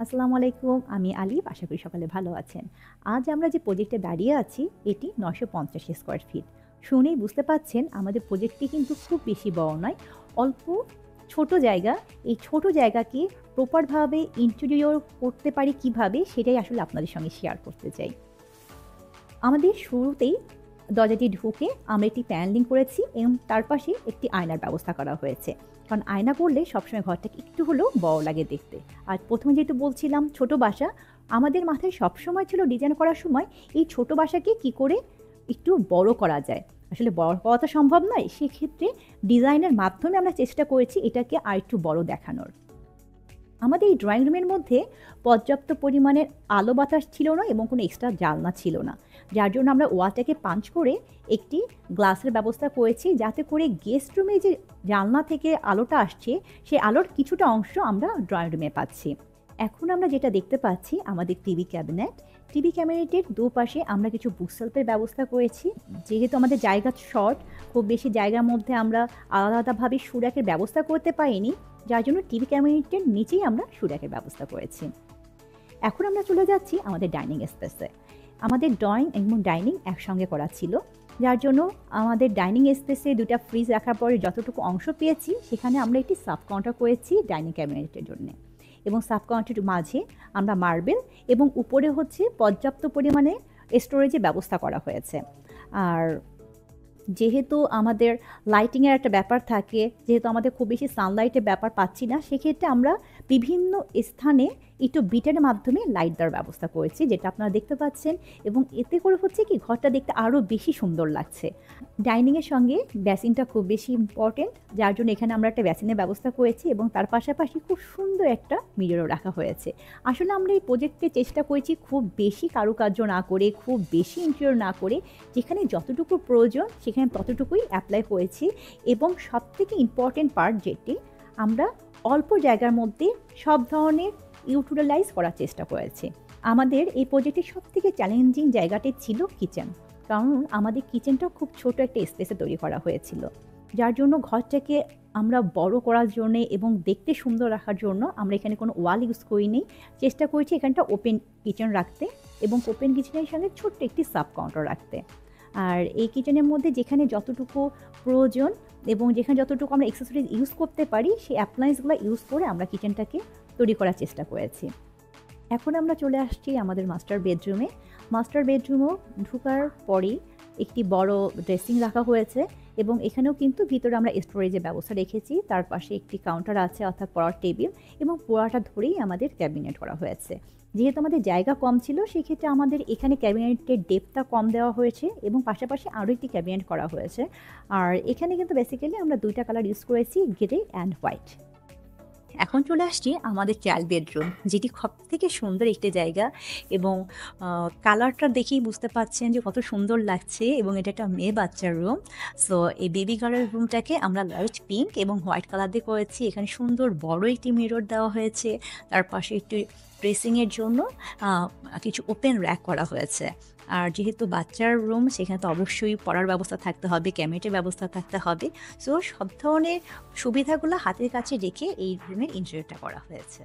আসসালামু আলাইকুম। আমি আলিফ। আশা করি সকালে ভালো আছেন। আজ আমরা যে প্রজেক্টে দাঁড়িয়ে আছি এটি ৯৫০ স্কয়ার ফিট। শুনেই বুঝতে পাচ্ছেন আমাদের প্রজেক্টটি কিন্তু খুব বেশি বড় নয়। অল্প ছোট জায়গা। এই ছোট জায়গাকে প্রপারভাবে ইন্টেরিয়র করতে পারি কিভাবে সেটাই আসলে আপনাদের সঙ্গে শেয়ার করতে চাই। আমাদের শুরুতেই দরজাটি ঢুকে আমরা একটি প্যানেলিং করেছি এবং তার পাশে একটি আয়নার ব্যবস্থা করা হয়েছে। কারণ আয়না করলে সবসময় ঘরটাকে একটু হলেও বড় লাগে দেখতে। আর প্রথমে যেহেতু বলছিলাম ছোট বাসা, আমাদের মাথায় সবসময় ছিল ডিজাইন করার সময় এই ছোট বাসাকে কি করে একটু বড় করা যায়। আসলে বড় করা তো সম্ভব নয়। সেক্ষেত্রে ডিজাইনের মাধ্যমে আমরা চেষ্টা করেছি এটাকে আরেকটু বড় দেখানোর। আমাদের এই ড্রয়িং রুমের মধ্যে পর্যাপ্ত পরিমাণের আলো বাতাস ছিল না এবং কোনো এক্সট্রা জানলা ছিল না। যার জন্য আমরা ওয়ালটাকে পাঞ্চ করে একটি গ্লাসের ব্যবস্থা করেছি যাতে করে গেস্ট রুমে যে জানলা থেকে আলোটা আসছে সেই আলোর কিছুটা অংশ আমরা ড্রয়িং রুমে পাচ্ছি। এখন আমরা যেটা দেখতে পাচ্ছি আমাদের টিভি ক্যাবিনেট। টিভি ক্যাবিনেটের দুপাশে আমরা কিছু বুকশেলফের ব্যবস্থা করেছি। যেহেতু আমাদের জায়গা শর্ট, খুব বেশি জায়গার মধ্যে আমরা আলাদাভাবে সুরাকের ব্যবস্থা করতে পারিনি, যার জন্য টিভি ক্যাবিনেটের নিচেই আমরা সুরাকের ব্যবস্থা করেছি। এখন আমরা চলে যাচ্ছি আমাদের ডাইনিং স্পেসে। আমাদের ড্রয়িং এবং ডাইনিং একসঙ্গে করা ছিল, যার জন্য আমাদের ডাইনিং স্পেসে দুটা ফ্রিজ রাখার পরে যতটুকু অংশ পেয়েছি সেখানে আমরা একটি সাব কাউন্টার করেছি ডাইনিং ক্যাবিনেটের জন্য। এবং সাব কাউন্টারের মাঝে আমরা মার্বেল এবং উপরে হচ্ছে পর্যাপ্ত পরিমাণে স্টোরেজের ব্যবস্থা করা হয়েছে। আর যেহেতু আমাদের লাইটিংয়ের একটা ব্যাপার থাকে, যেহেতু আমাদের খুব বেশি সানলাইটের ব্যাপার পাচ্ছি না, সেক্ষেত্রে আমরা বিভিন্ন স্থানে একটু বিটের মাধ্যমে লাইট দেওয়ার ব্যবস্থা করেছি, যেটা আপনারা দেখতে পাচ্ছেন। এবং এতে করে হচ্ছে কি ঘরটা দেখতে আরও বেশি সুন্দর লাগছে। ডাইনিংয়ের সঙ্গে বেসিনটা খুব বেশি ইম্পর্টেন্ট, যার জন্য এখানে আমরা একটা বেসিনের ব্যবস্থা করেছি এবং তার পাশাপাশি খুব সুন্দর একটা মিররও রাখা হয়েছে। আসলে আমরা এই প্রজেক্টে চেষ্টা করেছি খুব বেশি কারুকার্য না করে, খুব বেশি ইন্টেরিয়র না করে, যেখানে যতটুকু প্রয়োজন সেখানে ততটুকুই অ্যাপ্লাই করেছি। এবং সবথেকে ইম্পর্টেন্ট পার্ট যেটি, আমরা অল্প জায়গার মধ্যে সব ধরনের ইউটিলাইজ করার চেষ্টা করেছি। আমাদের এই প্রজেক্টের সবথেকে চ্যালেঞ্জিং জায়গাটি ছিল কিচেন। কারণ আমাদের কিচেনটা খুব ছোট একটা স্পেসে তৈরি করা হয়েছিল, যার জন্য ঘরটাকে আমরা বড় করার জন্যে এবং দেখতে সুন্দর রাখার জন্য আমরা এখানে কোনো ওয়াল ইউজ করিনি। চেষ্টা করেছি এখানটা ওপেন কিচেন রাখতে এবং ওপেন কিচেনের সঙ্গে ছোট্ট একটি সাব কাউন্টার রাখতে। আর এই কিচেনের মধ্যে যেখানে যতটুকু প্রয়োজন এবং যেখানে যতটুকু আমরা অ্যাক্সেসরিজ ইউজ করতে পারি সেই অ্যাপ্লায়েন্সগুলো ইউজ করে আমরা কিচেনটাকে তৈরি করার চেষ্টা করেছি। এখন আমরা চলে আসছি আমাদের মাস্টার বেডরুমে। মাস্টার বেডরুমও ঢোকার পরেই একটি বড় ড্রেসিং রাখা হয়েছে এবং এখানেও কিন্তু ভিতরে আমরা স্টোরেজের ব্যবস্থা রেখেছি। তার পাশে একটি কাউন্টার আছে, অর্থাৎ পড়ার টেবিল, এবং পোড়াটা ধরেই আমাদের ক্যাবিনেট করা হয়েছে। যেহেতু আমাদের জায়গা কম ছিল সেক্ষেত্রে আমাদের এখানে ক্যাবিনেটের ডেপথটা কম দেওয়া হয়েছে এবং পাশাপাশি আরও একটি ক্যাবিনেট করা হয়েছে। আর এখানে কিন্তু বেসিক্যালি আমরা দুইটা কালার ইউজ করেছি, গ্রে অ্যান্ড হোয়াইট। এখন চলে আসছি আমাদের চাইল্ড বেডরুম, যেটি সবথেকে সুন্দর একটি জায়গা এবং কালারটা দেখেই বুঝতে পারছেন যে কত সুন্দর লাগছে এবং এটা একটা মেয়ে বাচ্চার রুম। সো এই বেবি গার্লের রুমটাকে আমরা লাইট পিঙ্ক এবং হোয়াইট কালার দিয়ে করেছি। এখানে সুন্দর বড় একটি মিরর দেওয়া হয়েছে, তার পাশে একটি ড্রেসিংয়ের জন্য কিছু ওপেন র্যাক করা হয়েছে। আর যেহেতু বাচ্চার রুম, সেখানে তো অবশ্যই পড়ার ব্যবস্থা থাকতে হবে, ক্যাবিনেটের ব্যবস্থা থাকতে হবে। সো সব ধরনের সুবিধাগুলো হাতের কাছে রেখে এই রুমের ইন্টেরিয়রটা করা হয়েছে।